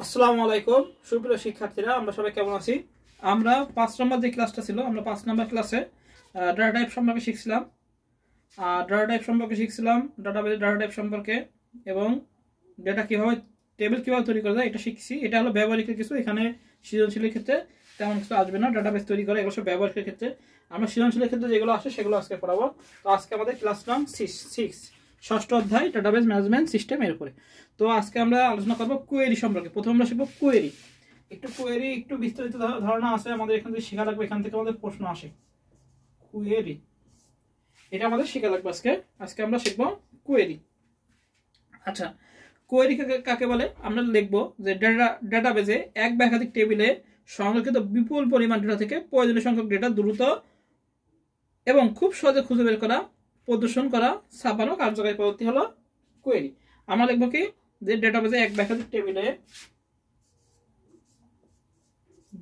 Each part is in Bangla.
আসসালামু আলাইকুম সুপ্রিয় শিক্ষার্থীরা, আমরা সবাই কেমন আছি? আমরা 5 নম্বর যে ক্লাসটা ছিল, আমরা 5 নম্বর ক্লাসে ডাটা টাইপ সম্পর্কে শিখছিলাম। ডাটাবেজ ডাটা টাইপ সম্পর্কে এবং ডেটা কিভাবে টেবিল কিভাবে তৈরি করা যায় এটা শিখছি। এটা হলো ব্যবহারিকের কিছু, এখানে সৃজনশীলের ক্ষেত্রে তেমন কিছু আসবে না। ডাটাবেজ তৈরি করা এগুলো সব ব্যবহারিকের ক্ষেত্রে, আমরা সৃজনশীলের ক্ষেত্রে যেগুলো আসে সেগুলো আজকে পড়াবো। তো আজকে আমাদের ক্লাস নাম 6 ষষ্ঠ অধ্যায় ডাটাবেজ ম্যানেজমেন্ট সিস্টেম এর উপরে। তো আজকে আমরা আলোচনা করবো কোয়েরি সম্পর্কে। প্রথমে আমরা শিখবো কোয়েরি। একটু বিস্তারিত ধারণা আছে আমাদের, এখান থেকে শেখা লাগবে, এখান থেকে আমাদের প্রশ্ন আসে। কোয়েরি এটা আমাদের শেখা লাগবে আজকে আমরা শিখবো কোয়েরি। আচ্ছা, কোয়েরি কাকে বলে? আমরা লিখবো যে ডাটাবেজে এক বা একাধিক টেবিলে সংরক্ষিত বিপুল পরিমাণ ডেটা থেকে প্রয়োজনীয় সংখ্যক ডেটা দ্রুত এবং খুব সহজে খুঁজে বের করা, প্রদর্শন করা, ছাপানো কার্যকরী পদ্ধতি হলো কোয়েরি। আমরা লিখবো কি যে ডেটাবেজে এক বা একাধিক টেবিলে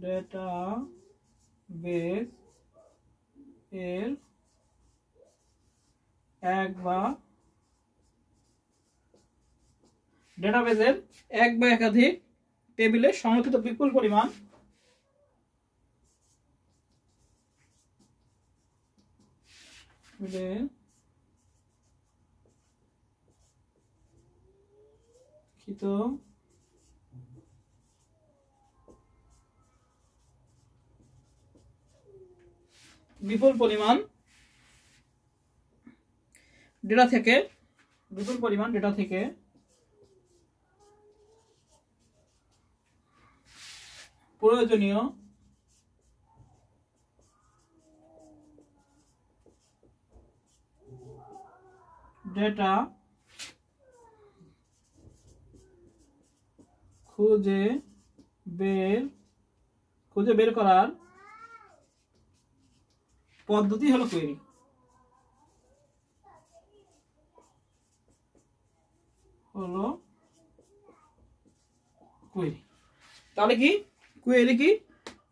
ডেটাবেজ এর ডেটাবেজের এক বা একাধিক টেবিলে সংরক্ষিত বিপুল পরিমাণ ডেটা থেকে প্রয়োজনীয় ডেটা খুঁজে বের করার পদ্ধতি হলো কোয়েরি। তাহলে কি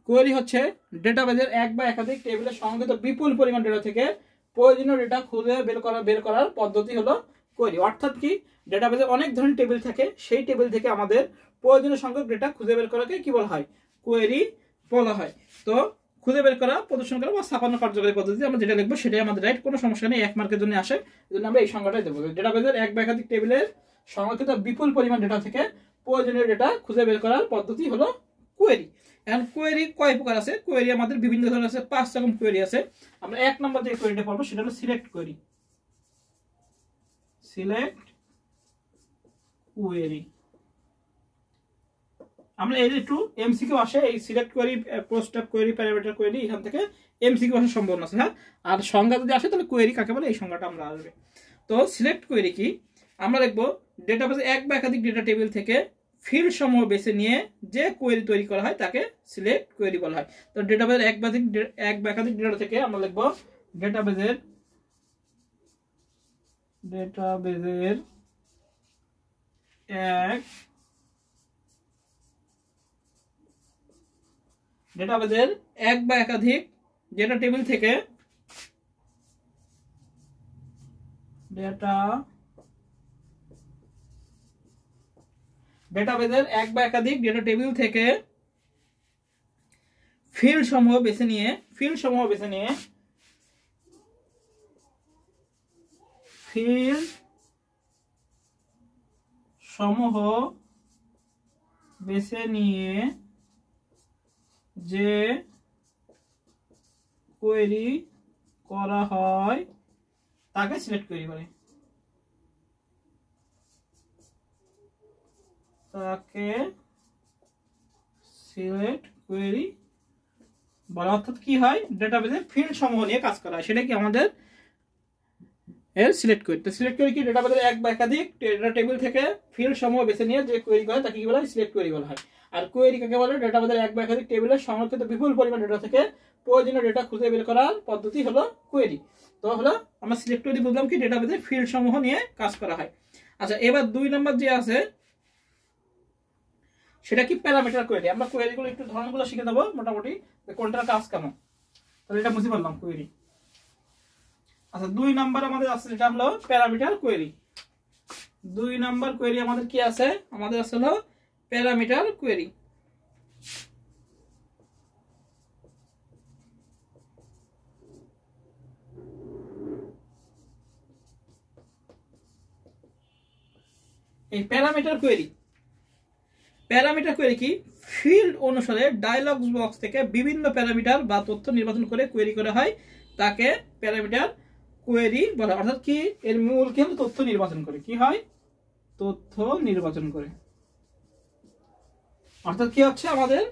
কোয়েরি হচ্ছে ডেটাবেজের এক বা একাধিক টেবিলে সংগঠিত বিপুল পরিমাণ ডেটা থেকে প্রয়োজনীয় ডেটা খুঁজে বের করার পদ্ধতি হলো কোয়েরি। অর্থাৎ কি, ডেটাবেজে অনেক ধরনের টেবিল থাকে, সেই টেবিল থেকে আমাদের প্রয়োজনীয় সংখ্যক ডেটা খুঁজে বের করাকে কি বলা হয়? কোয়েরি বলা হয়। তো খুঁজে বের করা, প্রদর্শন করা বা ছাপানো কার্যকরী পদ্ধতি আমরা যেটা লিখবো সেটাই আমাদের রাইট, কোনো সমস্যা নেই, 1 মার্কের জন্য আসে, এজন্য আমরা এই সংজ্ঞাটাই দেবো। ডেটাবেজের এক বা একাধিক টেবিলের সংরক্ষিত বিপুল পরিমাণ ডেটা থেকে প্রয়োজনীয় ডেটা খুঁজে বের করার পদ্ধতি হলো কোয়েরি। এখন কোয়েরি কয় প্রকার আছে? কোয়েরি আমাদের বিভিন্ন ধরনের আছে, 5 রকম কোয়েরি আছে। আমরা 1 নম্বর যে কোয়েরিটা পড়বো সেটা হলো সিলেক্ট কোয়েরি। আমরা এই যে একটু এমসিকিউ আসে, এই সিলেক্ট কোয়েরি, প্রস্টেপ কোয়েরি, প্যারামিটার কোয়েরি, এখান থেকে এমসিকিউ আসার সম্ভাবনা আছে। হ্যাঁ, আর সংজ্ঞা যদি আসে তাহলে কোয়েরি কাকে বলে এই সংজ্ঞাটা আমরা আসবে। তো সিলেক্ট কোয়েরি কি? আমরা দেখবো ডেটাবেজে এক বা একাধিক ডেটা টেবিল থেকে ফিল্ড সমূহ বেছে নিয়ে যে কোয়েরি তৈরি করা হয় তাকে সিলেক্ট কোয়েরি বলা হয়। তো ডেটাবেজের এক বা একাধিক ডেটা থেকে আমরা লিখবো ডেটাবেজের এক বা একাধিক ডেটা টেবিল থেকে ফিল্ড সমূহ বেছে নিয়ে যে কোয়েরি করা হয় তাকে সিলেক্ট কোয়েরি বলে। অর্থাৎ কি হয়, ডেটাবেজে ফিল্ড সমূহ নিয়ে কাজ করা হয়, সেটা কি আমাদের সিলেক্ট কোয়েরি। তো সিলেক্ট কোয়েরি কি? ডেটাবেজের এক বা একাধিক ডেটা টেবিল থেকে ফিল্ড সমূহ বেছে নিয়ে যে কোয়েরি করে তাকে কি বলা হয়? সিলেক্ট কোয়েরি বলা হয়। আর কোয়েরি কাকে বলে? ডেটাবেজের এক বা একাধিক টেবিলে সংরক্ষিত বিপুল পরিমাণ ডেটা থেকে প্রয়োজনীয় ডেটা খুঁজে বের করার পদ্ধতি হলো কোয়েরি। তো হলো আমরা সিলেক্ট কোয়েরি বুঝলাম কি, ডেটাবেজে ফিল্ড সমূহ নিয়ে কাজ করা হয়। আচ্ছা, এবার 2 নম্বর যে আছে সেটা কি? Parameter query. আমরা কোয়েরিগুলো একটু ধরনগুলো শিখে দেবো মোটামুটি, কোনটার কাজ কেমন, তাহলে এটা বুঝতে পারলাম কোয়েরি। আচ্ছা, 2 নাম্বার আমাদের আছে যেটা হলো প্যারামিটার কোয়েরি। 2 নাম্বার কোয়েরি আমাদের কি আছে? আমাদের আছে হলো প্যারামিটার কোয়েরি। এই প্যারামিটার কোয়েরি কি ফিল্ড অনুসারে ডায়লগ বক্স থেকে বিভিন্ন প্যারামিটার বা তথ্য নির্বাচন করে কোয়েরি করা হয়, তাকে প্যারামিটার কোয়েরি বলা হয়। অর্থাৎ কি এর মূল কিন্তু তথ্য নির্বাচন করে, কি হয় তথ্য নির্বাচন করে। অর্থাৎ কি হচ্ছে আমাদের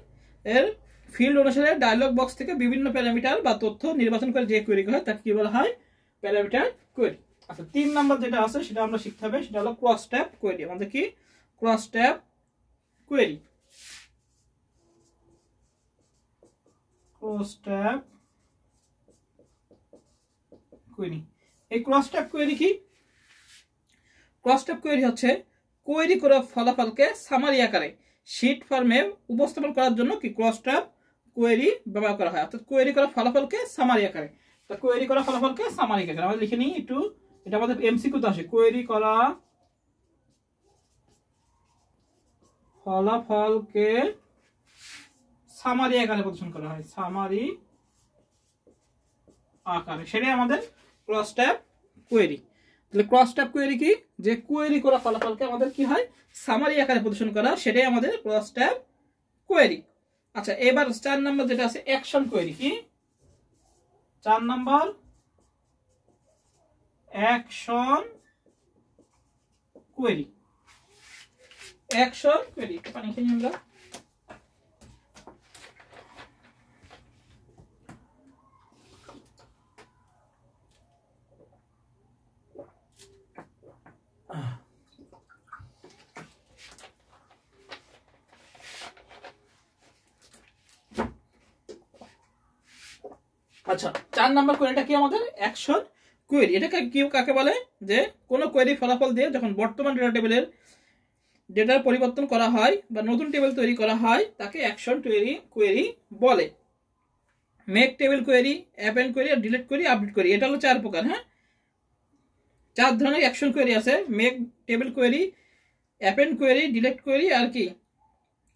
এর ফিল্ড অনুসারে ডায়লগ বক্স থেকে বিভিন্ন প্যারামিটার বা তথ্য নির্বাচন করে যে কোয়েরি হয় তাকে কি বলা হয় প্যারামিটার কোয়েরি। আচ্ছা 3 নাম্বার যেটা আছে সেটা আমরা শিখতে হবে, সেটা হলো ক্রস ট্যাব কোয়েরি। আমাদের কি cross tab query. Cross tab query, এই ক্রস ট্যাব কোয়েরি কি? ক্রস ট্যাব কোয়েরি হচ্ছে কোয়েরি করা ফলাফলকে সামারি আকারে শীট ফর্মে উপস্থাপন করার জন্য কি ক্রস ট্যাব কোয়েরি ব্যবহার করা হয়। অর্থাৎ কোয়েরি করা ফলাফলকে সামারি আকারে, তো কোয়েরি করা ফলাফলকে সামারি আকারে আমরা লিখে নিই একটু, এটা আমাদের এমসিকিউ তে আসে। কোয়েরি করা ফলাফলকে সামারি আকারে প্রদর্শন করা হয়, সামারি আকারে, সেটাই আমাদের ক্রস ট্যাব কোয়েরি। তাহলে ক্রস ট্যাব কোয়েরি কি? যে কোয়েরি করা ফলাফলকে আমাদের কি হয় সামারি আকারে প্রদর্শন করা, সেটাই আমাদের ক্রস ট্যাব কোয়েরি। আচ্ছা এবার 4 নাম্বার যেটা আছে অ্যাকশন কোয়েরি। কি 4 number? Action query. Action query পানি খেয়ে আমরা। আচ্ছা 4 নাম্বার কোয়েরিটা কি আমাদের অ্যাকশন কোয়েরি। এটাকে কি কাকে বলে? যে কোন কোয়েরি ফলাফল দিয়ে যখন বর্তমান ডেটা টেবিলের ডেটার পরিবর্তন করা হয় বা নতুন টেবিল তৈরি করা হয় তাকে অ্যাকশন কোয়েরি বলে। Make table query, append query আর ডিলিট কোয়েরি, আপডেট কোয়েরি, এটা হলো 4 প্রকার। হ্যাঁ 4 ধরনের অ্যাকশন কোয়েরি আছে, make table query, append query, delete query আর কি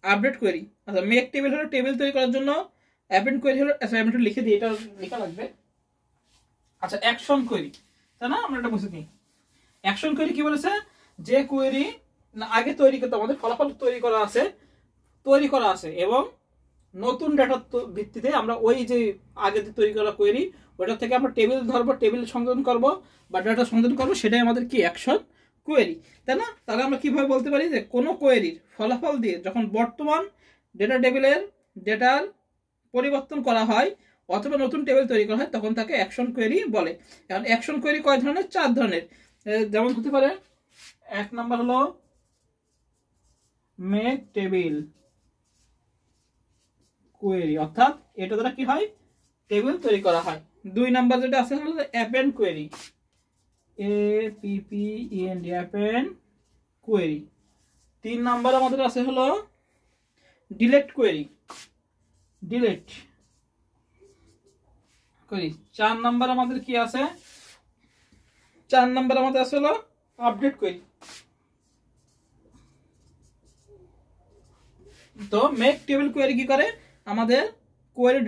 আপডেট কোয়েরি। আচ্ছা মেক টেবিল হলো টেবিল তৈরি করার জন্য, অ্যাপেন্ড কোয়েরি হলো, আচ্ছা আমি একটু লিখে দিই, এটা লেখা লাগবে। আচ্ছা অ্যাকশন কোয়েরি, তাই না? আমরা এটা বুঝে নিই। অ্যাকশন কোয়েরি কি বলেছে? যে কোয়েরি আগে তৈরি করতে আমাদের ফলাফল তৈরি করা আছে এবং নতুন ডাটার ভিত্তিতে আমরা ওই যে আগে তৈরি করা কোয়েরি ওটা থেকে আমরা টেবিল ধরবো, টেবিল সংযোজন করব বা ডাটা সংযোজন করবো, সেটাই আমাদের কি অ্যাকশন কোয়েরি, তাই না? তাহলে আমরা কিভাবে বলতে পারি যে কোনো কোয়েরির ফলাফল দিয়ে যখন বর্তমান ডেটা টেবিলের ডেটার পরিবর্তন করা হয় অথবা নতুন টেবিল তৈরি করা হয় তখন তাকে অ্যাকশন কোয়েরি বলে। এখন অ্যাকশন কোয়েরি কয় ধরনের? 4 ধরনের। যেমন হতে পারে 1 নাম্বার হলো মেক টেবিল কোয়েরি, অর্থাৎ এটা দ্বারা কি হয় টেবিল তৈরি করা হয়। 2 নাম্বার যেটা আছে হলো append query, APPEND append query. 3 number আমাদের আছে হলো delete query, delete query. 4 number আমাদের কি আছে? 4 নাম্বার আমাদের আছে হলো আপডেট কোয়েরি। তো মেক টেবিল কোয়েরি কি করে? আমাদের কোয়েরি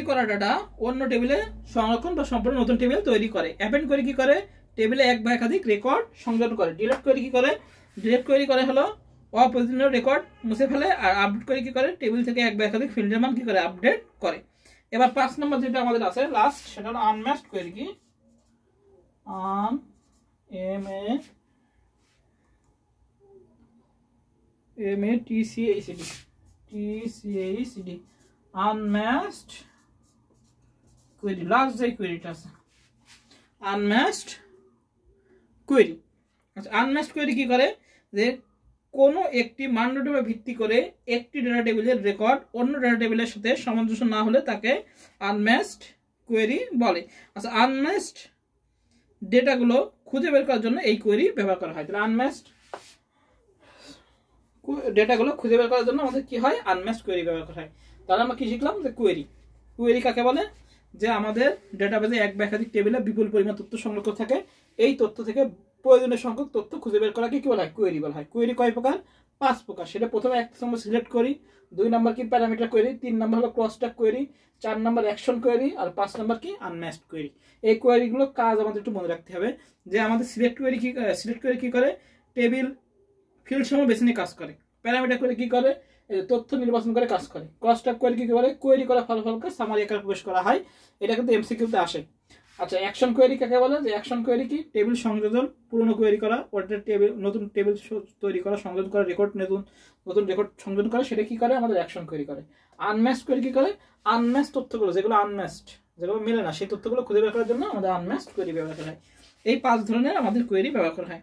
করা ডাটা অন্য টেবিলে সংরক্ষণ বা সম্পূর্ণ নতুন টেবিল তৈরি করে। অ্যাপেন্ড কোয়েরি কি করে? টেবিলে এক বা একাধিক রেকর্ড সংযোজন করে। ডিলিট কোয়েরি কি করে? ডিলিট কোয়েরি করে হলো অপ্রয়োজনীয় রেকর্ড মুছে ফেলে। আর আপডেট কোয়েরি কি করে? টেবিল থেকে এক বা একাধিক ফিল্ডের মান কি করে আপডেট করে। এবার 5 নম্বর যেটা আমাদের আছে লাস্ট, সেটা হলো আনম্যাস্কড কোয়েরি। কি TCACD আনম্যাস্কড কোয়েরি। লাস্ট যে কোয়েরিটা আছে আনম্যাস্কড কোয়েরি। আচ্ছা আনম্যাস্কড কোয়েরি কি করে? যে কোনো একটি মানদণ্ডের উপর ভিত্তি করে একটি ডেটা টেবিলের রেকর্ড অন্য ডেটা টেবিলের সাথে সামঞ্জস্য না হলে তাকে আনম্যাস্কড কোয়েরি বলে। আচ্ছা আনম্যাস্কড ডেটাগুলো খুঁজে বের করার জন্য এই কোয়েরি ব্যবহার করা হয়। তাহলে আনম্যাস্কড ডেটাগুলো খুঁজে বের করার জন্য আমাদের কি হয় আনম্যাস্কড কোয়েরি ব্যবহার করা হয়। তাহলে আমরা কি শিখলাম? যে কোয়েরি কাকে বলে? যে আমাদের ডেটাবেজে এক বা একাধিক টেবিলে বিপুল পরিমাণ তথ্য সংরক্ষিত থাকে, এই তথ্য থেকে প্রয়োজনীয় সংখ্যক তথ্য খুঁজে বের করাকে কি বলা হয়? কোয়েরি বলা হয়। কোয়েরি কয় প্রকার? 5 প্রকার। সেটা প্রথমে 1 নম্বর সিলেক্ট কোয়েরি, 2 নম্বর কি প্যারামিটার কোয়েরি, 3 নম্বর হলো ক্রস ট্যাগ কোয়েরি, 4 নম্বর অ্যাকশন কোয়েরি, আর 5 নম্বর কি আনম্যাচড কোয়েরি। এই কোয়েরিগুলো কাজ আমাদের একটু মনে রাখতে হবে যে আমাদের সিলেক্ট কোয়েরি কি করে? টেবিল ফিল্ড সমূহ বেছে নিয়ে কাজ করে। প্যারামিটার কোয়েরি কি করে? তথ্য নির্বাচন করে কাজ করে। ক্রস ট্যাগ কোয়েরি কি করে? কোয়েরি করা ফলাফলকে সামারি আকারে প্রবেশ করা হয়। এটা কিন্তু এমসিকিউতে আসে। আচ্ছা, অ্যাকশন কোয়েরি কাকে বলে? যে অ্যাকশন কোয়েরি কি? টেবিল সংযোজন, পুরনো কোয়েরি করা, ওটা টেবিল নতুন টেবিল তৈরি করা, সংযোজন করা, রেকর্ড নতুন রেকর্ড সংযোজন করা, সেটা কি করে? আমাদের অ্যাকশন কোয়েরি করে। আনম্যাচড কোয়েরি কি করে? আনম্যাচড তথ্যগুলো, যেগুলো আনম্যাচড, যেগুলো মেলে না, সেই তথ্যগুলো খুঁজে বের করার জন্য আমাদের আনম্যাচড কোয়েরি ব্যবহার করা হয়। এই 5 ধরনের আমাদের কোয়েরি ব্যবহার করা হয়।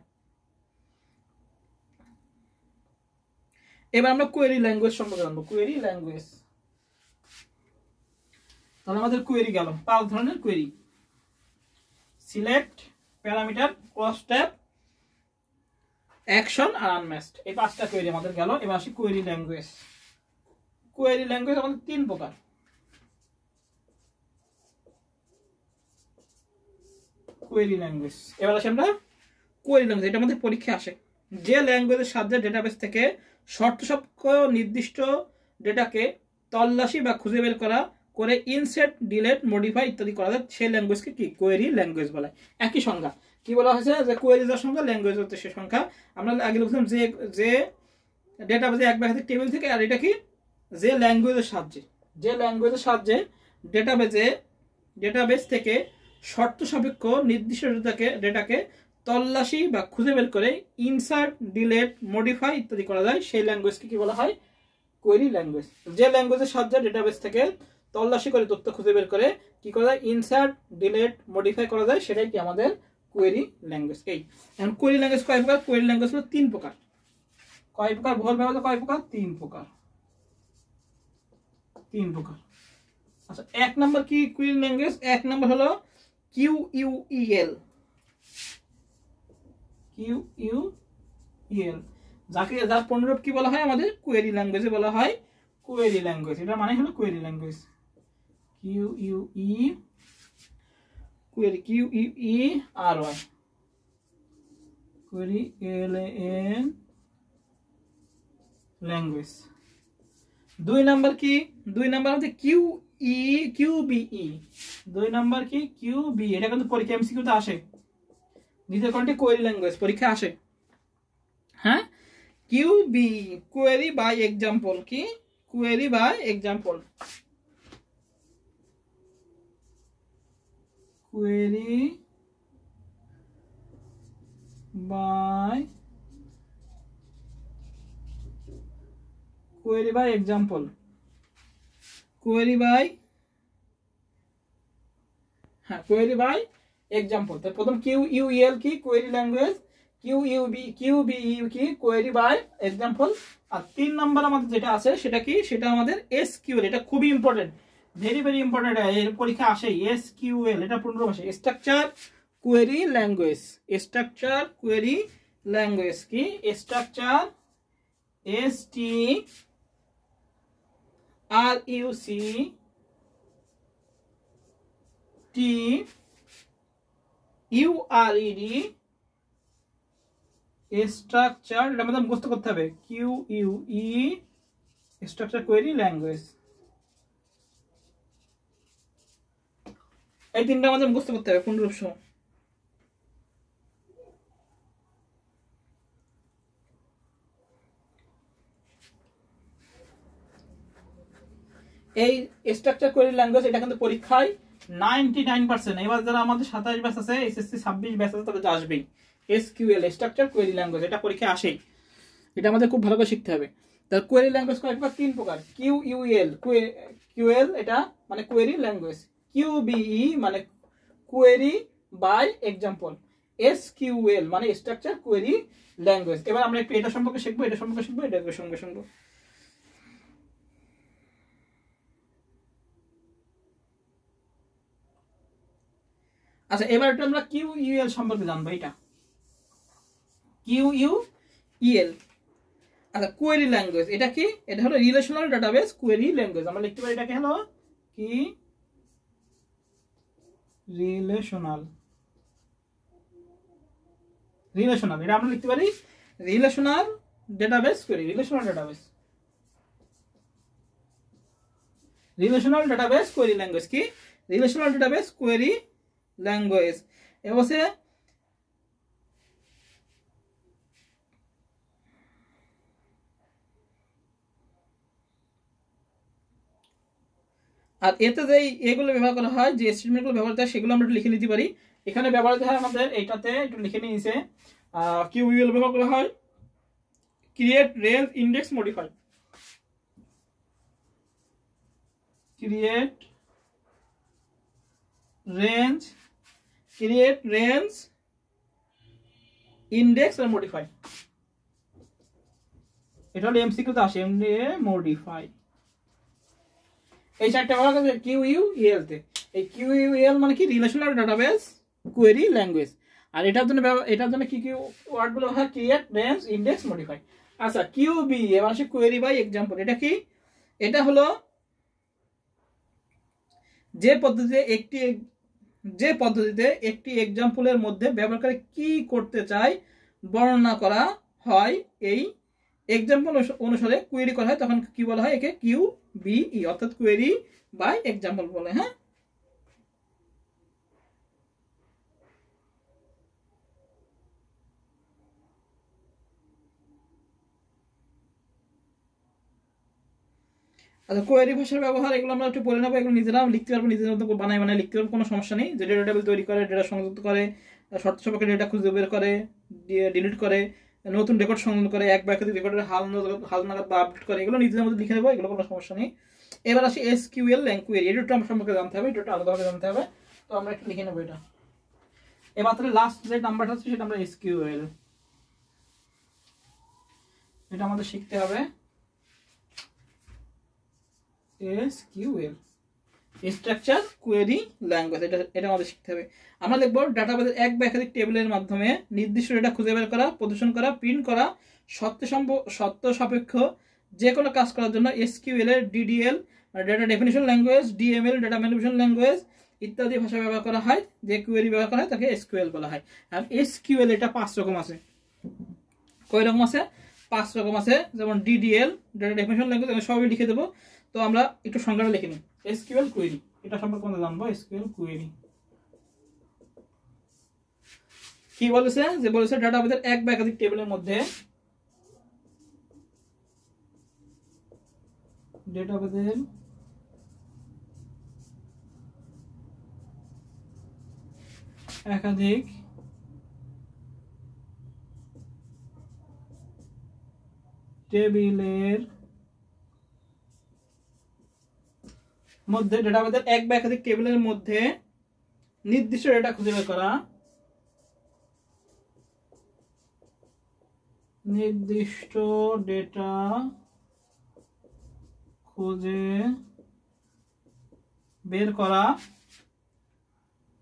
এবার আমরা কোয়েরি ল্যাঙ্গুয়েজ সম্পর্কে জানবো। কোয়েরি ল্যাঙ্গুয়েজ, তাহলে আমাদের কোয়েরি গেল 5 ধরনের query: select, parameter, cross tab, action আর আনম্যাচড। এই 5টা কোয়েরি আমাদের গেল। এবার আসি কোয়েরি ল্যাঙ্গুয়েজ। কোয়েরি ল্যাঙ্গুয়েজ আমাদের 3 প্রকার। কোয়েরি ল্যাঙ্গুয়েজ, এবার আসি আমরা কোয়েরি ল্যাঙ্গুয়েজ। এটা আমাদের পরীক্ষায় আসে। যে ল্যাঙ্গুয়েজের সাহায্যে ডেটাবেস থেকে শর্ত সাপেক্ষ নির্দিষ্ট ডেটাকে তল্লাশি বা খুঁজে বের করা করে ইনসার্ট, ডিলিট, মডিফাই ইত্যাদি করা যায়, সেই ল্যাঙ্গুয়েজকে কি? কোয়েরি ল্যাঙ্গুয়েজ বলে। একই সংজ্ঞা কি বলা হয়েছে? যে কোয়েরি যার সংখ্যা, ল্যাঙ্গুয়েজ হচ্ছে সে সংখ্যা। আমরা আগে বলছিলাম যে ডেটাবেসে এক ব্যাখ্যা টেবিল থেকে, আর এটা কি? যে ল্যাঙ্গুয়েজের সাহায্যে ডেটাবেস থেকে শর্ত সাপেক্ষ নির্দিষ্ট ডেটাকে তল্লাশি বা খুঁজে বের করে ইনসার্ট, ডিলিট, মডিফাই ইত্যাদি করা যায়, সেই ল্যাঙ্গুয়েজকে কি বলা হয়? Query language. যে ল্যাঙ্গুয়েজের সাহায্যে ডেটাবেস থেকে তল্লাশি করে তথ্য খুঁজে বের করে কি করা যায়? ইনসার্ট, ডিলিট, মডিফাই করা যায়, সেটাই কি আমাদের কোয়েরি ল্যাঙ্গুয়েজ। এই এখন কোয়েরি ল্যাঙ্গুয়েজ কয় প্রকার? কোয়েরি ল্যাঙ্গুয়েজ হলো 3 প্রকার। কয় প্রকার? ভুল ব্যবহার কয় প্রকার? 3 প্রকার। 3 প্রকার। আচ্ছা, 1 নাম্বার কি কোয়েরি ল্যাঙ্গুয়েজ? 1 নাম্বার হলো কিউইউইএল। কিউইউইএল, যার পূর্ণরূপ কি বলা হয়? আমাদের কোয়েরি ল্যাঙ্গুয়েজে বলা হয় কোয়েরি ল্যাঙ্গুয়েজ। এটা মানে হলো query language. Query, Q U E R Y, query L A N language. 2 number কি? 2 নাম্বার হচ্ছে কিউবিই। 2 নাম্বার কি? কিউবি। এটা কিন্তু পরীক্ষা এমসিকিউতে আসে। দ্বিতীয় কোনটি? কোয়েরি ল্যাঙ্গুয়েজ, পরীক্ষা আসে। হ্যাঁ, কিউবি, কোয়েরি বাই এক্সাম্পল। কি? Query by example. Query by example. Query by example. তো প্রথম কিউইউএল কি? Query language. কিউবিই কি? Query by example. আর 3 নাম্বার আমাদের যেটা আছে সেটা কি? সেটা আমাদের এসকিউএল। এটা খুবই ইম্পর্টেন্ট, ভেরি ভেরি ইম্পর্টেন্ট। এর পরীক্ষা আসে এসকিউএল। এটা পূর্ণরূপ আসে structure query language. Structure query language কি? স্ট্রাকচার STRUCTURED, স্ট্রাকচার, এটা আমাদের মুখস্থ করতে হবে। কিউইউই, স্ট্রাকচার কোয়েরি ল্যাঙ্গুয়েজ। এই 3টা আমাদের মুখস্থ করতে হবে পূর্ণরূপ সহ। এই স্ট্রাকচার কোয়েরি ল্যাঙ্গুয়েজ, এটা কিন্তু পরীক্ষায় 99%। এবার যারা আমাদের 27 ব্যাচ আছে, এসএসসি 26 ব্যাচ আছে, তাদের আসবেই এসকিউএল, স্ট্রাকচার কোয়েরি ল্যাঙ্গুয়েজ। এটা পরীক্ষায় আসেই। এটা আমাদের খুব ভালো করে শিখতে হবে। তার কোয়েরি ল্যাঙ্গুয়েজ কয় প্রকার? 3 প্রকার। কিউএল, এটা মানে কোয়েরি ল্যাঙ্গুয়েজ। কিউবিই মানে কোয়েরি বাই এক্সাম্পল। এসকিউএল মানে স্ট্রাকচার কোয়েরি ল্যাঙ্গুয়েজ। এবার আমরা একটু এটা সম্পর্কে শিখবো, এটা সম্পর্কে শিখবো, এটা সঙ্গে সঙ্গে। আচ্ছা, এবার একটু আমরা কিউইউএল সম্পর্কে জানবো। এটা কিউইউএল। আচ্ছা, কোয়েরি ল্যাঙ্গুয়েজ এটা কি? এটা হলো রিলেশনাল ডাটাবেস কোয়েরি ল্যাঙ্গুয়েজ। আমরা লিখতে পারি এটাকে হলো কি? রিলেশনাল রিলেশনাল, এটা আমরা লিখতে পারি relational database query. Relational database query language কি? Relational database query language. এবছর আর এতে যে এগুলো ব্যবহার করা হয়, যে স্টেটমেন্টগুলো ব্যবহার করা হয় সেগুলো আমরা লিখে নিতে পারি। এখানে ব্যবহৃত হয় আমাদের এইটাতে একটু লিখে নিয়েছে, কিউইএল ব্যবহার করা হয়, create range index modify. Create range index আর মডিফাই, এটা হলো এমসিকিউ তে আসে, মডিফাই। এই চারটা ব্যবহার করতে কিউইউএল তে। এই কিউইউএল মানে কি? Relational database query language. আর এটার জন্য কি কি ওয়ার্ড গুলো হয়? Create range index modify. আচ্ছা, কিউবি এবার আসে কোয়েরি বাই এক্সাম্পল। এটা কি? এটা হলো যে পদ্ধতিতে একটি এক্সাম্পলের মধ্যে ব্যবহারকারী কি করতে চায় বর্ণনা করা হয়, এই এক্সাম্পল অনুসারে কোয়েরি করা হয়, তখন কি বলা হয়? একে কিউবিই অর্থাৎ কোয়েরি বাই এক্সাম্পল বলে। হ্যাঁ, আচ্ছা, কোয়েরি ভাষার ব্যবহার এগুলো আমরা একটু পড়ে নেবো। এগুলো নিজেরা লিখতে পারবো, নিজের মতো বানায় লিখতে পারবো, কোনো সমস্যা নেই। যে ডেটা টেবিল তৈরি করে, ডেটা সংযুক্ত করে, শর্ত সাপেক্ষে ডেটা খুঁজে বের করে, ডিলিট করে, নতুন রেকর্ড সংযোজন করে, এক বা একাধিক রেকর্ডের হালনাগাদ বা আপডেট করে, এগুলো নিজেদের মধ্যে লিখে নেবো, এগুলো কোনো সমস্যা নেই। এবার আসি এসকিউএল কোয়েরি। এটা একটু আমার সম্পর্কে জানতে হবে, এটা আলাদাভাবে জানতে হবে, তো আমরা একটু লিখে নেবো এটা। এবার তাহলে লাস্ট যে নাম্বারটা আছে সেটা আমরা এসকিউএল, এটা আমাদের শিখতে হবে। এসকিউএল স্ট্রাকচার কোয়েরি ল্যাঙ্গুয়েজ, এটা আমাদের শিখতে হবে। আমরা লিখবো ডাটাবেসের এক বা একাধিক টেবিলের মাধ্যমে নির্দিষ্ট ডেটা খুঁজে বের করা, প্রদর্শন করা, প্রিন্ট করা, সত্য সাপেক্ষ যে কোনো কাজ করার জন্য এসকিউএল এর ডিডিএল মানে data definition language, DML data manipulation language ইত্যাদি ভাষা ব্যবহার করা হয়। যে কোয়েরি ব্যবহার করা হয় তাকে এসকিউএল বলা হয়। আর এসকিউএল এটা 5 রকম আছে। কয় রকম আছে? 5 রকম আছে। যেমন ডিডিএল ডেটা ডেফিনিশন ল্যাঙ্গুয়েজ, আমি সবই লিখে দেবো, তো আমরা একটু সংজ্ঞাটা লিখে নিই। এসকিউএল কোয়েরি এটা সম্পর্কে আমরা জানবো। এসকিউএল কোয়েরি কি বলেছে? যে বলেছে ডাটাবেসের এক বা একাধিক টেবিলের মধ্যে ডাটাবেসের একাধিক টেবিলের মধ্যে ডাটাবেসের এক বা একাধিক টেবিলের মধ্যে নির্দিষ্ট ডেটা খুঁজে বের করা, নির্দিষ্ট ডেটা খুঁজে বের করা,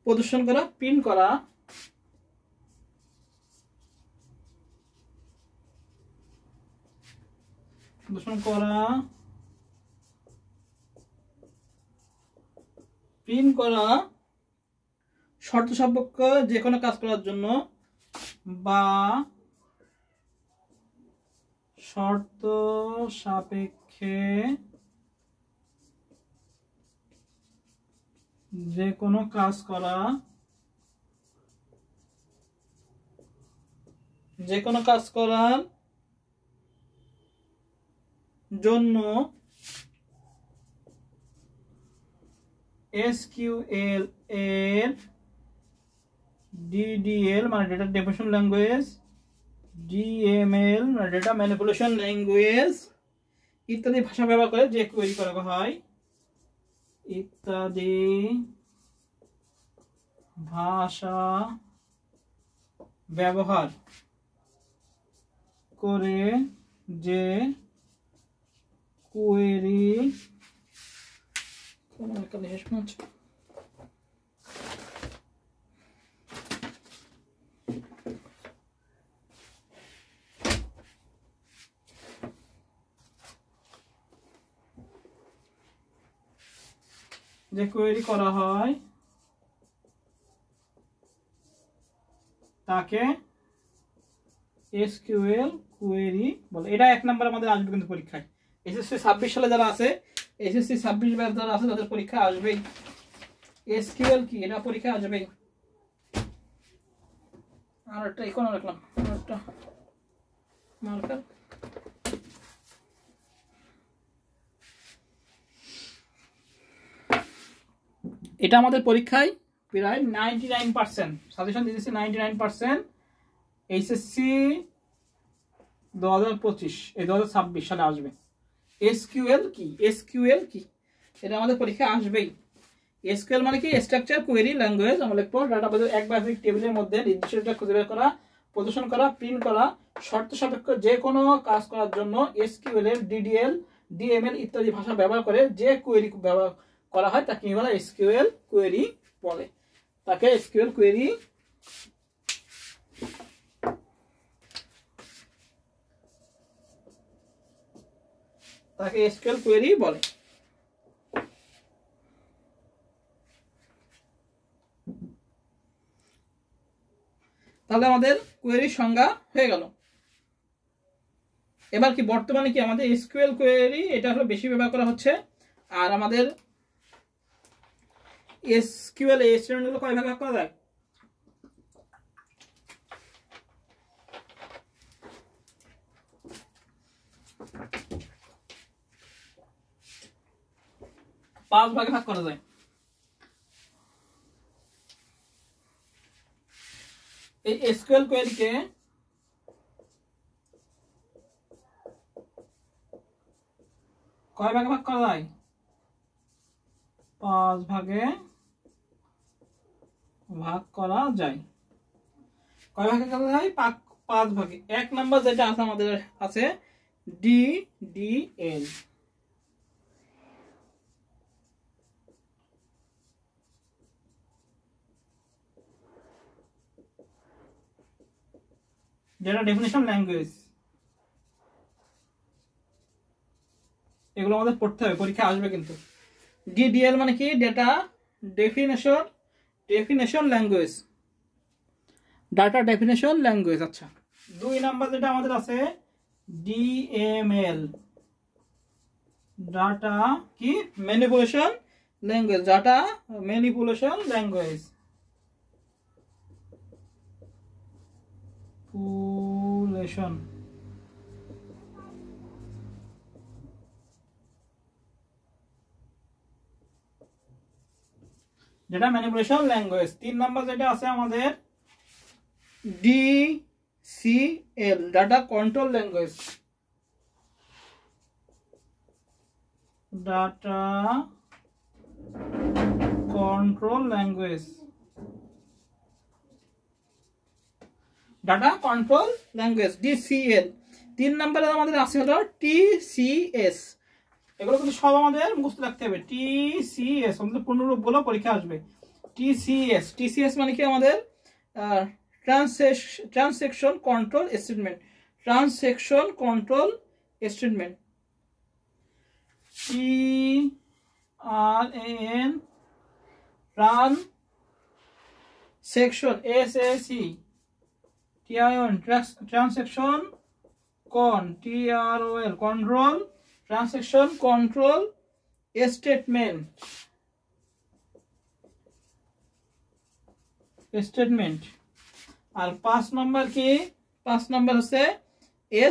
প্রদর্শন করা, প্রিন্ট করা, প্রদর্শন করা, প্রিন্ট করা, শর্ত সাপেক্ষ যে কোনো কাজ করার জন্য বা শর্ত সাপেক্ষে যে কোনো কাজ করা, যে কোনো কাজ করার জন্য এসকিউএল এর ডিডিএল মানে ডেটা ডেফিনিশন ল্যাঙ্গুয়েজ, ডিএমএল মানে ডেটা ম্যানিপুলেশন ল্যাঙ্গুয়েজ ইত্যাদি ভাষা ব্যবহার করে যে কোয়েরি করা হয়, ইত্যাদি ভাষা ব্যবহার করে যে কোয়েরি করা হয় তাকে এসকিউএল কোয়েরি বলে। এটা 1 নাম্বার আমাদের আসবে কিন্তু পরীক্ষায়। এসএসসি 26 সালে যারা আছে, এসএসসি 26 ব্যাচ যারা আছে তাদের পরীক্ষা আসবেই। এসকিউএল কি এটা পরীক্ষা আসবেই। আর একটা ইকোনো রাখলাম, আর একটা মার্কার। এটা আমাদের পরীক্ষায় প্রায় 99% সাজেশন দিয়েছি, 99% এইচএসসি 2025 এই 2026 সালে আসবে। এসকিউএল কি? এসকিউএল কি এটা আমাদের পরীক্ষায় আসবেই। এসকিউএল মানে কি? Structure query language. আমরা লিখব ডাটাবেজের এক বা একাধিক টেবিলের মধ্যে নির্দিষ্ট ডেটা খুঁজে বের করা, প্রদর্শন করা, প্রিন্ট করা, শর্ত সাপেক্ষ যে কোনো কাজ করার জন্য এসকিউএল এর ডিডিএল, ডিএমএল ইত্যাদি ভাষা ব্যবহার করে যে কোয়েরি ব্যবহার করা হয় তাকে বলা এসকিউএল কোয়েরি বলে। তাকে এসকিউএল কোয়েরি তাকে এসকিউএল কোয়েরি বলে। তাহলে আমাদের কোয়েরির সংজ্ঞা হয়ে গেল। এবার কি বর্তমানে কি আমাদের এসকিউএল কোয়েরি এটা হলো বেশি ব্যবহার করা হচ্ছে। আর আমাদের এসকিউএল এর স্টেটমেন্টগুলো কয় ভাগে ভাগ করা যায়? পাঁচ ভাগে ভাগ করা যায়। এই এসকিউএল কোয়েরিকে কয় ভাগে ভাগ করা যায়? 5 ভাগে ভাগ করা যায়। কয় ভাগে করা যায়? 5 ভাগে। 1 নাম্বার যেটা আছে আমাদের আছে ডিডিএল। Data definition language. এগুলো আমাদের পড়তে হবে, পরীক্ষা আসবে কিন্তু। ডিডিএল মানে কি? Data definition language, data definition language. আচ্ছা, 2 নাম্বার যেটা আমাদের আছে ডিএমএল, ডাটা কি? Manipulation language, data manipulation language. Data manipulation language. 3 number যেটা আছে আমাদের DCL, data control language, data control language, data control language DCL. 3 নাম্বারে আমাদের আছে হলো টিসিএস। এগুলো কিন্তু সব আমাদের মুখস্থ রাখতে হবে। টিসিএস আমাদের পূর্ণরূপ বলে পরীক্ষা আসবে। টিসিএস, টিসিএস মানে কি? আমাদের transaction control statement, transaction control statement. TRAN transaction, SAC TION transaction, TROL control, transaction control statement. আর 5 নাম্বার কি? 5 নাম্বার হচ্ছে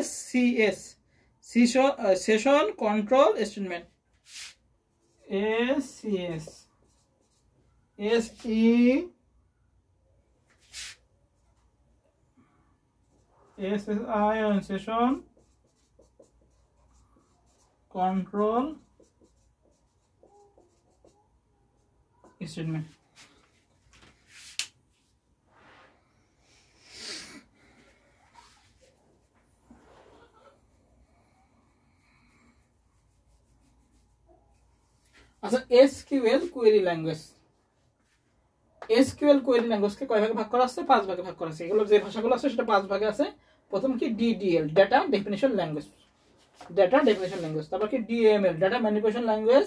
SCS, session control statement. SCS, SSION session control statement. আচ্ছা, SQL query language. SQL query ল্যাঙ্গুয়েজকে কয় ভাগে ভাগ করা আছে? 5 ভাগে ভাগ করা আছে। এগুলো যে ভাষাগুলো আছে সেটা 5 ভাগে আছে। প্রথম কি? DDL, data definition language, data definition language. তারপর কি? DML, data manipulation language.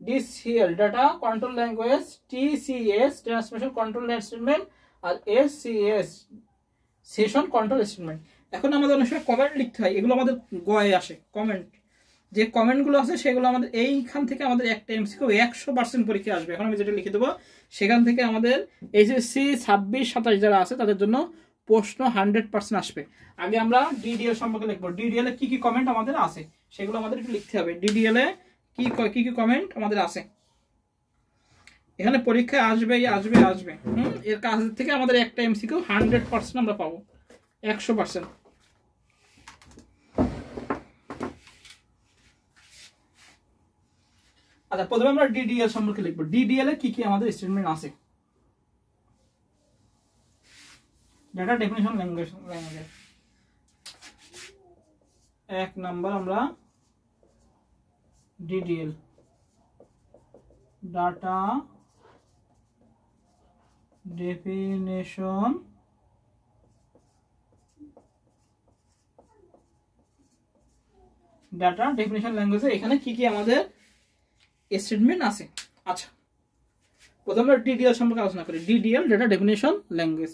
DCL, data control language. TCS, transmission control statement. আর এসসিএস, সেশন কন্ট্রোল স্টেটমেন্ট। এখন আমাদের অনেক সময় কমেন্ট লিখতে হয়, এগুলো আমাদের গয়ে আসে কমেন্ট, যে কমেন্টগুলো আছে সেগুলো আমাদের এইখান থেকে আমাদের একটা এমসিকিউ 100% পরীক্ষা আসবে। এখন আমি যেটা লিখে দেবো সেখান থেকে আমাদের এইচএসসি 26-27 যারা আছে তাদের জন্য প্রশ্ন 100% আসবে। আগে আমরা ডিডিএল সম্পর্কে লিখবো, ডিডিএল এ কি কি কমেন্ট আমাদের আছে সেগুলো আমাদের একটু লিখতে হবে। ডিডিএল এ কি কি কমেন্ট আমাদের আছে, এখানে পরীক্ষায় আসবে আসবে আসবে। এর কাছ থেকে আমাদের একটা এমসিকিউ 100% আমরা পাবো, 100%। আচ্ছা, প্রথমে আমরা ডিডিএল সম্পর্কে লিখবো। ডিডিএল এ কি কি আমাদের স্টেটমেন্ট আছে? ডাটা ডেফিনিশন ল্যাঙ্গুয়েজ, 1 নাম্বার আমরা ডিডিএল ডাটা ডেফিনেশন ল্যাঙ্গুয়েজে এখানে কি কি আমাদের স্টেটমেন্ট আছে। আচ্ছা, প্রথমে আমরা ডিডিএল সম্পর্কে আলোচনা করি। ডিডিএল ডাটা ডেফিনেশন ল্যাঙ্গুয়েজ,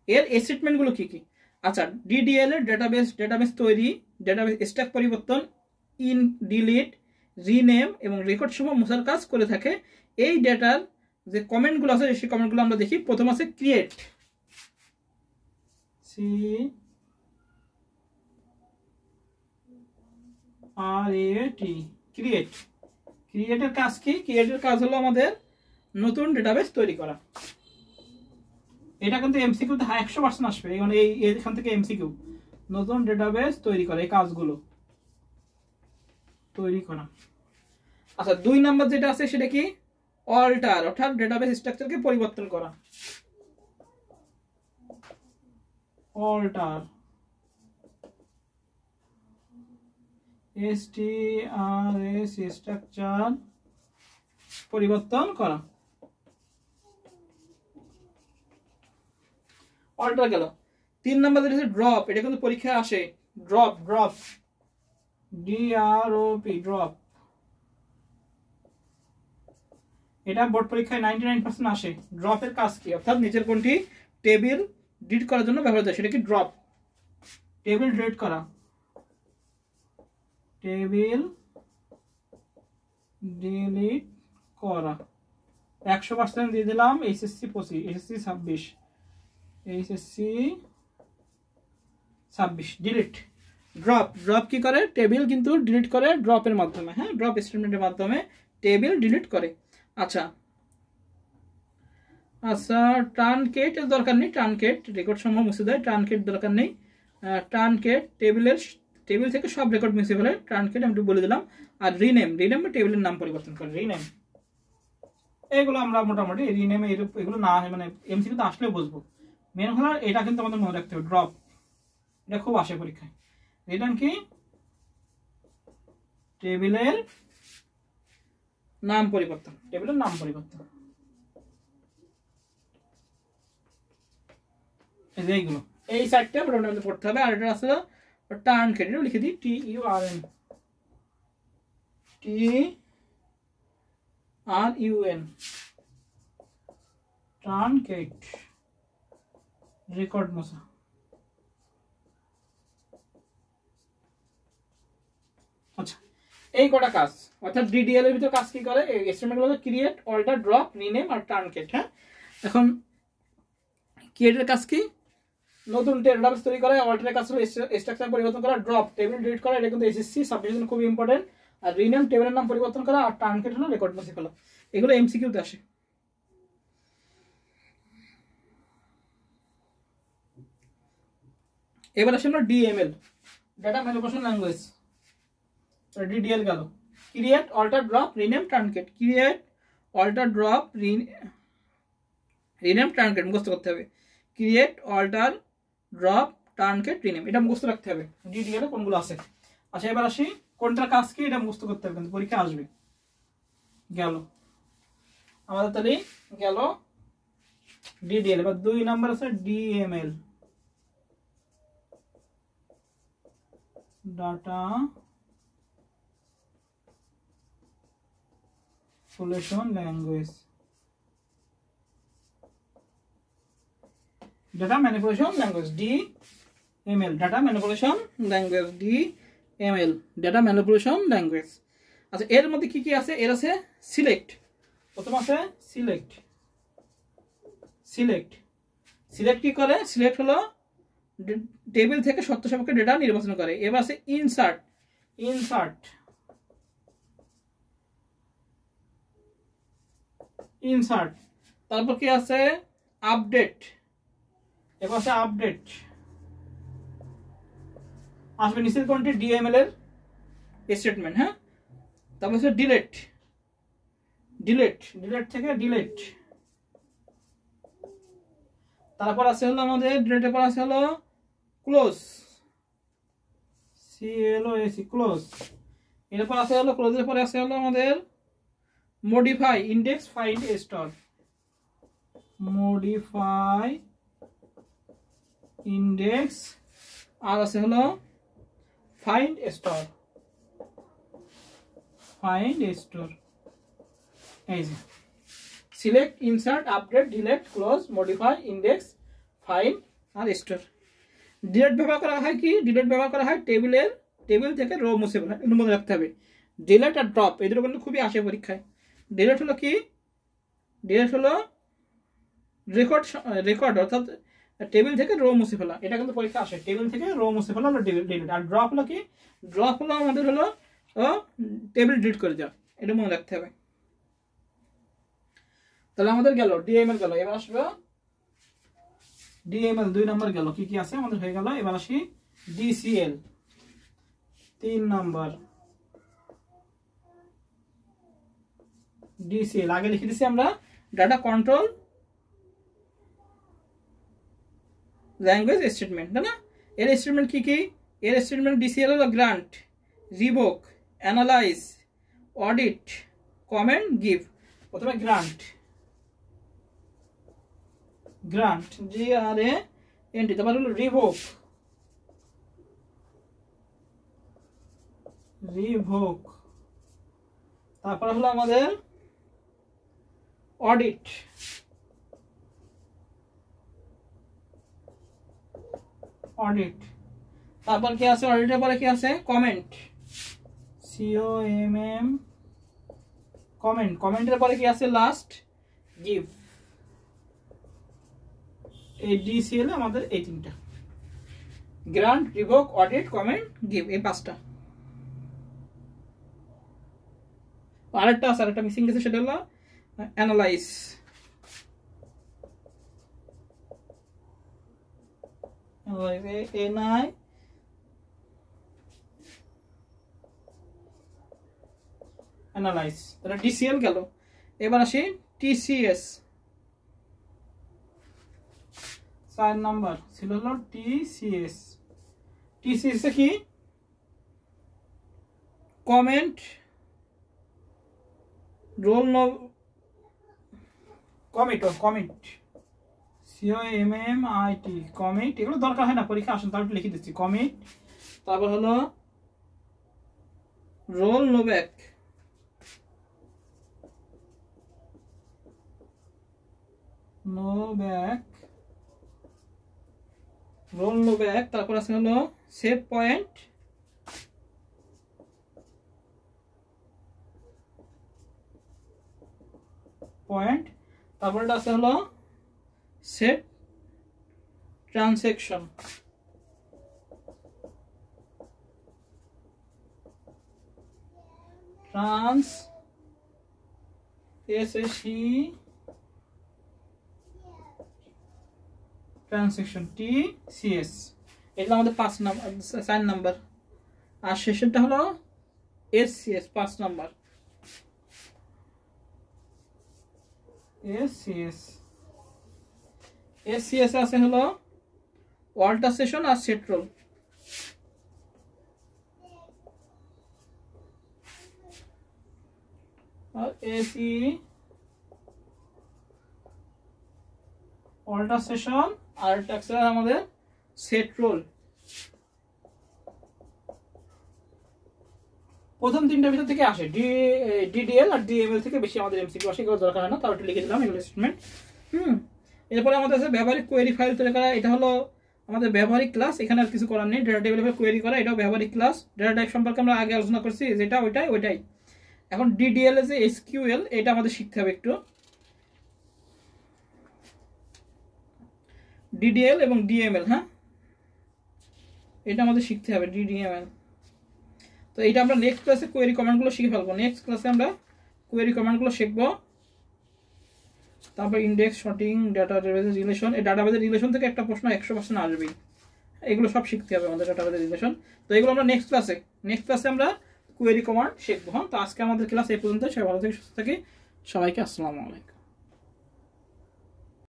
এর স্টেটমেন্টগুলো কি কি? আচ্ছা, ডিডিএল এর ডাটাবেস তৈরি, ডাটাবেস স্ট্যাক পরিবর্তন, ইন ডিলিট, রিনেম এবং রেকর্ড সমূহ মোছার কাজ করে থাকে। এই ডেটার যে কমেন্টগুলো আছে সেই কমেন্টগুলো আমরা দেখি। প্রথম আছে ক্রিয়েট, ক্রিয়েট। ক্রিয়েটের কাজ কি? ক্রিয়েটের কাজ হলো আমাদের নতুন ডেটাবেস তৈরি করা। এটা কিন্তু এমসিকিউতে 100% আসবে, মানে এইখান থেকে এমসিকিউ নতুন ডেটাবেস তৈরি করা, এই কাজগুলো তৈরি করা। আচ্ছা, 2 নাম্বার যেটা আছে সেটা কি? অল্টার, অর্থাৎ ডেটাবেস স্ট্রাকচারকে পরিবর্তন করা। অল্টার, STRS স্ট্রাকচার পরিবর্তন করা। অল্টার গেল। 3 নাম্বার যেটা হচ্ছে ড্রপ, এটা কিন্তু পরীক্ষায় আসে। Drop, DROP, drop. এটা বোর্ড পরীক্ষায় 99% আসে। ড্রপের কাজ কি? অর্থাৎ নিচের কোনটি টেবিল ডিলিট করার জন্য ব্যবহৃত হয় সেটা কি? ড্রপ, টেবিল ডিলিট করা। টেবিল ডিলিট করা 100% দিয়ে দিলাম। HSC 25, HSC 26 delete. ড্রপ কি করে? টেবিল কিন্তু ডিলিট করে ড্রপের মাধ্যমে। হ্যাঁ, ড্রপ স্টেটমেন্টের মাধ্যমে টেবিল ডিলিট করে। আচ্ছা, ট্রানকেট এর দরকার নেই। ট্রানকেট রেকর্ড সমূহ মুছে দেয়, ট্রানকেট দরকার নেই। ট্রানকেট টেবিল থেকে সব রেকর্ড মুছে ফেলে, ট্রানকেট আমি একটু বলে দিলাম। আর রিনেম টেবিলের নাম পরিবর্তন করে, রিনেম। এগুলো আমরা মোটামুটি রিনেম এগুলো না, মানে এমসিকিউ তো আসলেও বুঝবো। মেন হলো এটা কিন্তু আমাদের মনে রাখতে হবে, ড্রপ। এটা খুব আসে পরীক্ষায়। রিনেম কি? টেবিলের নাম পরিবর্তন, টেবিলের নাম পরিবর্তন। এইগুলো, এই সাইডটা মোটামুটি পড়তে হবে। আর এটা আছে ট্রানকেট, এটা লিখে দিই TRUN, ট্রানকেট, রেকর্ড মোছা। আচ্ছা, এই কটা কাজ, অর্থাৎ ডিডিএল এর ভিতর কাজ কি করে? এই স্টেটমেন্টগুলো ক্রিয়েট, অল্টার, ড্রপ, রিনেম আর ট্রানকেট। হ্যাঁ, এখন ক্রিয়েটের কাজ কি? নতুন ডেটাবেস তৈরি করা। অল্টারের কাজ হলো স্ট্রাকচার পরিবর্তন করা। ড্রপ, টেবিল ডিলিট করা, এটা কিন্তু এসএসসি 26 খুব ইম্পর্টেন্ট। আর রিনেম, টেবিলের নাম পরিবর্তন করা। আর ট্রানকেট হলো রেকর্ড মুছে ফেলা। এগুলো এমসিকিউতে আসে। এবার আসে আমরা DML, data manipulation language. DDL গেল। Create, alter, drop, rename, truncate. Create, alter, drop, rename, truncate মুখস্থ করতে হবে। Create, alter, drop, truncate, rename, এটা মুখস্থ রাখতে হবে। ডিডিএল এ কোনগুলো আছে? আচ্ছা, এবার আসি কোনটার কাজ কি, এটা মুখস্থ করতে হবে, কিন্তু পরীক্ষা আসবে। গেল আমাদের, তাহলে গেল ডিডিএল। এবার 2 নাম্বার আছে DML, data manipulation language. Data manipulation language, DML data manipulation language, DML data manipulation language. আচ্ছা এর মধ্যে কি কি আছে? এর আছে সিলেক্ট, প্রথম আছে সিলেক্ট। সিলেক্ট কি করে? সিলেক্ট হলো টেবিল থেকে সত্য সাপেক্ষ ডেটা নির্বাচন করে। এবার আছে ইনসার্ট। তারপর কি আছে? আপডেট। এবার আছে আপডেট। আসবে নিচের কোনটি? DML এর স্টেটমেন্ট। হ্যাঁ, তারপর হচ্ছে ডিলেট থেকে ডিলেট। তারপর আছে হলো আমাদের ডিলেটের পর আছে হলো ক্লোজ, CLOS ক্লোজ। এরপর আছে হলো ক্লোজের পরে আছে হলো আমাদের modify index find store, modify index, আর আছে হলো ফাইন্ড স্টোর। এই যে select, insert, update, delete, close, modify, index, find আর স্টোর। ডিলেট ব্যবহার করা হয় কি? ডিলেট ব্যবহার করা হয় টেবিল থেকে রো মুছে ফেলা, এর মধ্যে রাখতে হবে। ডিলেট আর ড্রপ এই দুটো কিন্তু খুবই আসে পরীক্ষায়। ডিলেট হলো কি? ডিলেট হলো রেকর্ড অর্থাৎ টেবিল থেকে রো মুছে ফেলা, এটা কিন্তু পরীক্ষা আসে। টেবিল থেকে রো মুছে ফেলা হলো ডিলিট। আর ড্রপ হলো কি? ড্রপ হলো আমাদের হলো টেবিল ডিলিট করে দেওয়া, এটা মনে রাখতে হবে। তাহলে আমাদের গেল DML গেল। এবার আসবে DML 2 নম্বর গেল। কি কি আছে আমাদের হয়ে গেল। এবার আসি DCL 3 নম্বর। DCL আগে লিখে দিছি আমরা ডাটা কন্ট্রোল ল্যাঙ্গুয়েজ স্টেটমেন্ট, তাই না? এর স্টেটমেন্ট কি কি? এর স্টেটমেন্ট DCL হলো grant, revoke, analyse, audit, comment, give. প্রথমে গ্রান্ট, GRANT। তারপর হলো রিভোক, তারপর হলো আমাদের অডিট, তারপর কি আছে? অডিটের পরে কি আছে? কমেন্ট, COMM, কমেন্টের পরে কি আছে? Last give. এই DCL আমাদের এই তিনটা, grant, revoke, audit, comment, give, এই পাঁচটা। আরেকটা মিসিং গেছে, সেটা হলো অ্যানালাইজ। অ্যানালাইজ, তাহলে DCL গেল। এবার আসি TCS 4 নম্বর ছিল হলো TCS কি? Comment, roll commit, COMMIT, commit. এগুলো দরকার হয় না পরীক্ষা আসুন, তারপর লিখে দিচ্ছি কমিট। তারপর হলো রোল নোব্যাক, তারপর আছে হলো সেভ পয়েন্ট, তারপর আছে হলো সেট ট্রানজেকশন, ট্রানজেকশন TCS। এটা আমাদের 4 নাম্বার। আর শেষেরটা হলো SCS 5 নাম্বার। SCS আছে হলো অল্টারসেশন আর সেট রোল। আর SE অল্টারসেশন আর ট্যাক্সের আমাদের সেট রোল। প্রথম তিনটার ভিতর থেকে আসে, DDL আর DML থেকে বেশি আমাদের MCQ আসে, এগুলো দরকার হয় না, তাও একটু লিখে দিলাম এগুলো স্টেটমেন্ট। এরপরে আমাদের আছে ব্যবহারিক কোয়েরি ফাইল তৈরি করা। এটা হলো আমাদের ব্যবহারিক ক্লাস, এখানে আর কিছু করার নেই। ডেটা টেবিলের কোয়েরি করা, এটাও ব্যবহারিক ক্লাস। ডেটা টাইপ সম্পর্কে আমরা আগে আলোচনা করছি, যেটা ওইটাই। এখন ডিডিএল এ যে এসকিউএল, এটা আমাদের শিখতে হবে একটু। ডিডিএল এবং ডিএমএল, হ্যাঁ এটা আমাদের শিখতে হবে, ডিডিএমএল। তো এটা আমরা নেক্সট ক্লাসে কোয়েরি কমান্ডগুলো শিখে ফেলবো। নেক্সট ক্লাসে আমরা কোয়েরি কমান্ডগুলো শিখবো। তারপর ইন্ডেক্স, সর্টিং, ডাটাবেজের রিলেশন। এই ডাটাবেজের রিলেশন থেকে একটা প্রশ্ন 100% আসবেই। এগুলো সব শিখতে হবে আমাদের, ডাটাবেজের রিলেশন। তো এগুলো আমরা নেক্সট ক্লাসে আমরা কোয়েরি কমান্ড শিখবো। হ্যাঁ, তো আজকে আমাদের ক্লাস এই পর্যন্ত। সবাই ভালো থেকে সুস্থ থাকি। সবাইকে আসসালামু আলাইকুম।